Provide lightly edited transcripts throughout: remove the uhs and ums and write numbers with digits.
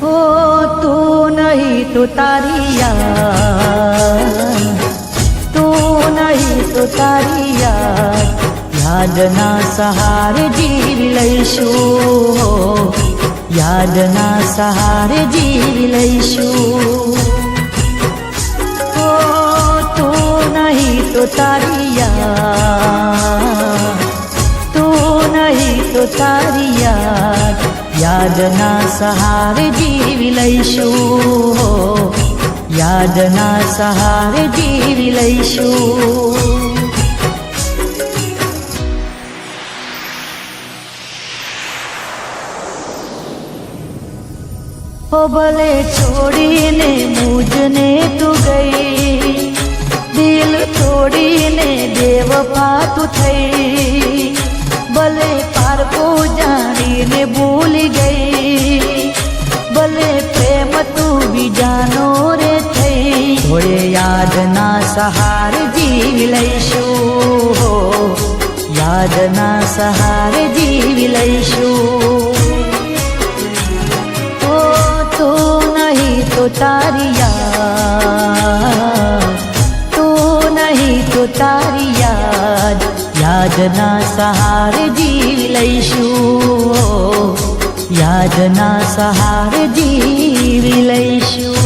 हो तू नहीं तो तारी याद, तू नहीं तो तारी याद, यादना सहारे जीवी लईशुं, यादना सहारे जीवी लईशुं। हो तू नहीं तो तारी याद, तू नहीं तो तारी याद, यादना सहारे जीवी लईशुं, यादना सहारे जीवी लईशुं। हो भले छोड़ीने मुझने तू गई, दिल तोड़ीने बेवफा तू थई, भले पारको जाणीने भूल गई, भले प्रेम तू भी जानो रे थई। थोड़े यादना सहारे जीवी लईशुं, यादना सहारे जीवी लईशुं। तू नहीं तो तारी याद, तू नहीं तो तारी याद, यादना सहारे जीवी लईशुं, यादना सहारे जीवी लईशुं।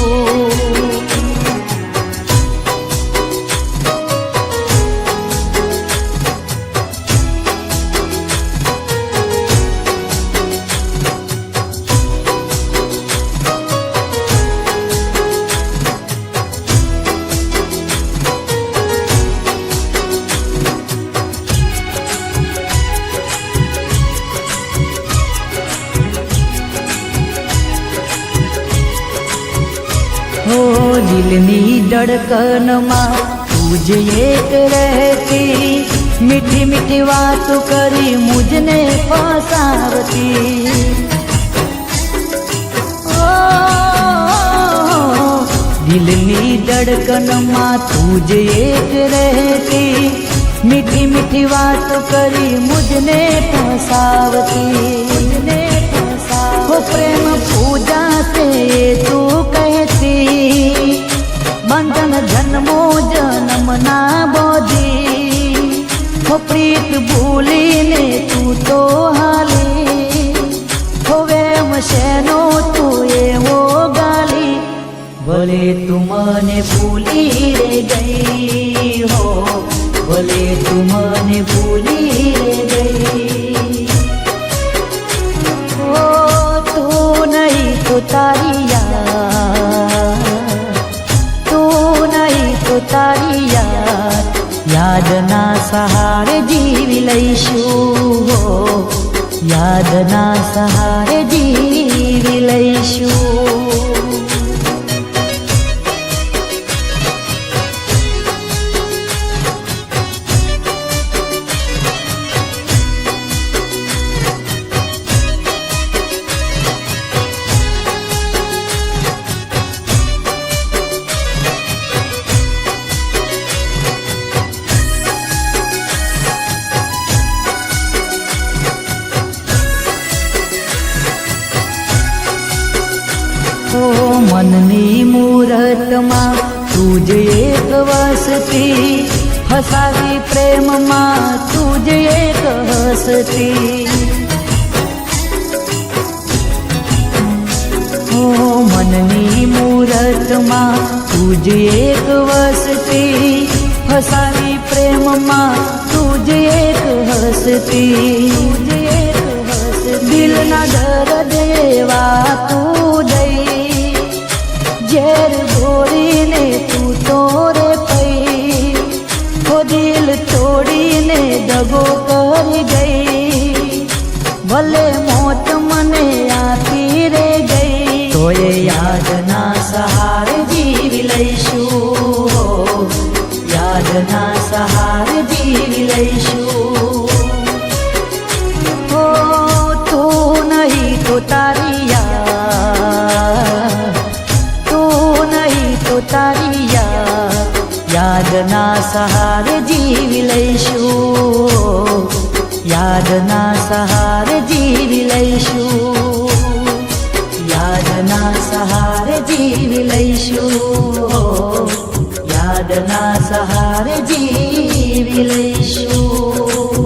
हो दिलनी धड़कनमा तुझ एक रहती, मीठी मीठी बात करी मुझने फसावती। ओ दिलनी धड़कनमा तुझ एक रहती, मीठी मीठी बात करी मुझने फसावती, मुझने फसावती। हो प्रेम पूजा से तू कहती, बंधन जन्मो जन्म ना बोधी। हो प्रीत भूलीने तू तो हाली, हो वेम शेनो तू एवो गाली। भले तू मने भूली रे गई हो, भले तू मने भूली रे गई। हो तू नहीं तो तारी याद, तू नहीं तो तारी याद, यादना सहारे जीवी लईशुं, यादना सहारे जीवी लईशुं। मननी मूरतमा तुझ एक वसती, फसावी प्रेम मा तुझ एक हसती। ओ मननी मूरतमा तुझ एक वसती, फसावी प्रेम मा तुझ एक हसती, तुझ एक हसती। दिल ना डर देवा तू दई, जेर घोड़ीने तू तोरे पई। हो दिल तोड़ीने दगो कर गई, भले मौत मने आती रे गई। तो ये यादना सहारे जीवी लईशुं, यादना सहारे जीवी लईशुं। हो तू नहीं तो तारी याद, तू नहीं तो तारी याद, यादना सहारे जीवी लईशुं, यादना सहारे जीवी लईशुं। યાદના સહારે જીવી લઈશું યાદના સહારે જીવી લઈશું